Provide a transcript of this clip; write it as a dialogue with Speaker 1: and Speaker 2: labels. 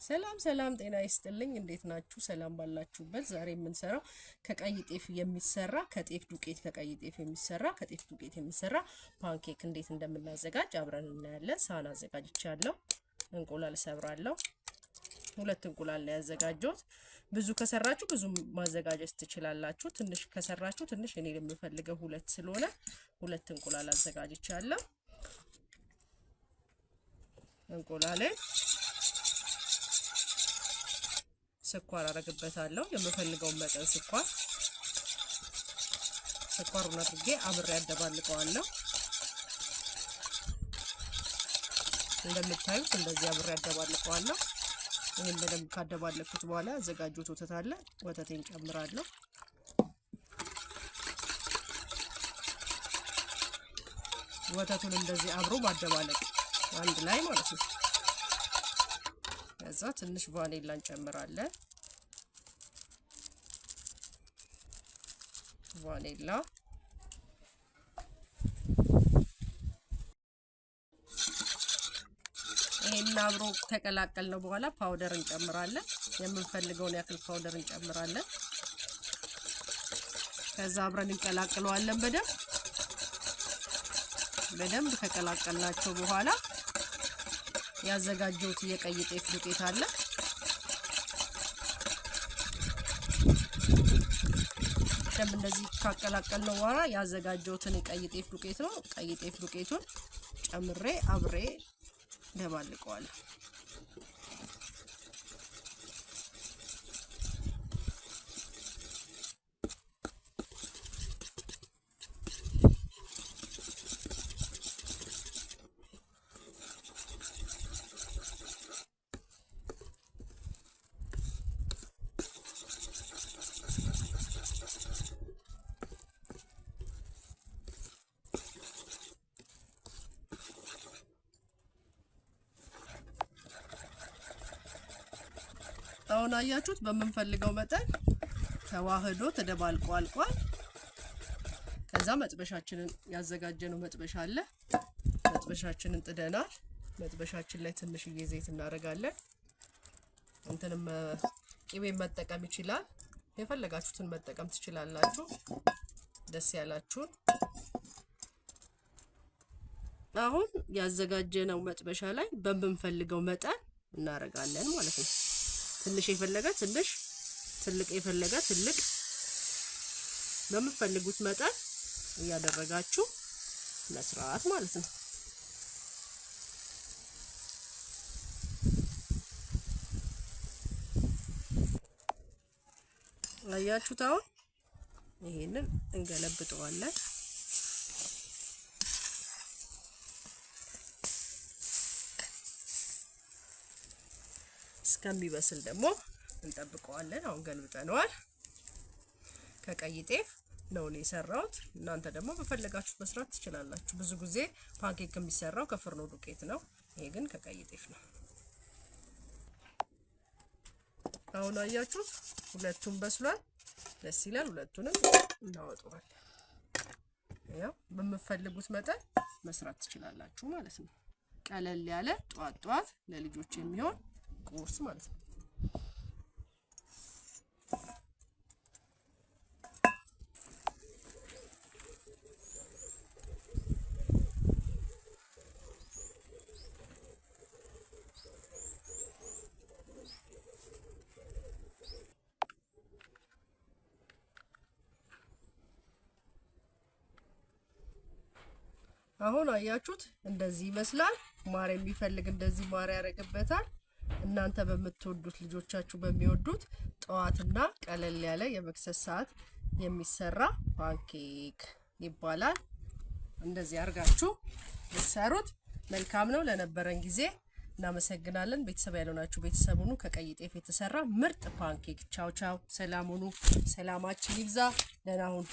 Speaker 1: ሰላም ጤና ይስጥልኝ እንዴት ናችሁ ሰላም ባላችሁበት ዛሬ የምንሰራው ከቀይ ጤፍ የሚሰራ ከጤፍ ዱቄት ከጤፍ ዱቄት የሚሰራ ፓንኬክ እንዴት እንደምናዘጋጅ አብረን እናያለን ሳህን አዘጋጅቻለሁ እንቁላል ሰብራለሁ ሁለት እንቁላል ላይ ያዘጋጀሁት ብዙ ከሰራችሁ ብዙ ማዘጋጀት ትችላላችሁ ትንሽ ከሰራችሁ ትንሽ እኔ የምፈልገው ሁለት ስለሆነ ሁለት እንቁላል አዘጋጅቻለሁ እንቁላሌ ስኳር አረግበታለሁ የምፈልገው መጠን ስኳሩን አድርጌ አብሬ አደባልቀዋለሁ እንደምታዩት እንደዚህ አብሬ አደባልቀዋለሁ ይሄን በደንብ ካደባለኩት በኋላ አዘጋጅቶት ወተት አለ ወተቴን ጨምራለሁ ወተቱን እንደዚህ አብሮ ማደባለቅ አንድ ላይ ማለት ነው ከዛ ትንሽ ቫኒላ እንጨምራለን ቫኒላ ይሄን አብሮ ተቀላቀልነው በኋላ ፓውደር እንጨምራለን የምንፈልገውን ያክል ፓውደር እንጨምራለን ከዛ አብረን እንቀላቅለዋለን በደንብ ከቀላቀልናቸው በኋላ ያዘጋጀሁት የቀይ ጤፍ ዱቄት አለ እንደዚህ ካቀላቀልነው በኋላ ያዘጋጀሁትን የቀይ ጤፍ ዱቄት ነው ቀይ ጤፍ ዱቄቱን ጨምሬ አብሬ ደባልቀዋለሁ አሁን አያችሁት በመንፈልገው መጠን ተዋህዶ ተደባልቆ አልቋል ከዛ መጥበሻችንን ያዘጋጀነው መጥበሻ አለ መጥበሻችንን ጥደናል መጥበሻችን ላይ ትንሽ ዘይት እናደርጋለን እንትንም ቅቤ መጠቀም ይችላል የፈለጋችሁትን መጠቀም ትችላላችሁ ደስ ያላችሁን አሁን ያዘጋጀነው መጥበሻ ላይ በመንፈልገው መጠን እናደርጋለን ማለት ነው ትንሽ የፈለገ ትንሽ ትልቅ የፈለገ ትልቅ በመፈልጉት መጠን ያደረጋችሁ መስራት ማለት ነው አያችሁት አሁን ይሄንን እንገለብጠዋለን እስከሚበስል ደግሞ እንጠብቀዋለን አሁን ገልብጠነዋል ከቀይ ጤፍ ነው የሰራሁት እናንተ ደግሞ በፈለጋችሁት መስራት ትችላላችሁ ብዙ ጊዜ ፓንኬክ የሚሰራው ከፍርኖ ዱቄት ነው ይሄ ግን ከቀይ ጤፍ ነው አሁን አያችሁት ሁለቱም በስሏል ደስ ይላል ሁለቱንም እናወጣዋለን ያው በመፈልጉት መጠን መስራት ትችላላችሁ ማለት ነው ቀለል ያለ ጧት ለልጆች የሚሆን ቁርስ ማለት ነው አሁን አያችሁት እንደዚህ ይመስላል ማር የሚፈልግ እንደዚህ ማር ያረጋግበታል እናንተ በመትወዱት ልጆቻችሁ በሚወዱት ጧትና ቀለል ያለ የመክሰስ ሰዓት የሚሰራ ፓንኬክ ይባላል እንደዚህ አርጋችሁ ልትሰሩት መልካም ነው ለነበረን ጊዜ እናመሰግናለን ቤተሰብ ያሉናችሁ ቤተሰብ ሁኑ ከቀይ ጤፍ የተሰራ ምርጥ ፓንኬክ ቻው ሰላም ሁኑ ሰላማችን ይብዛ ደህና ሁኑ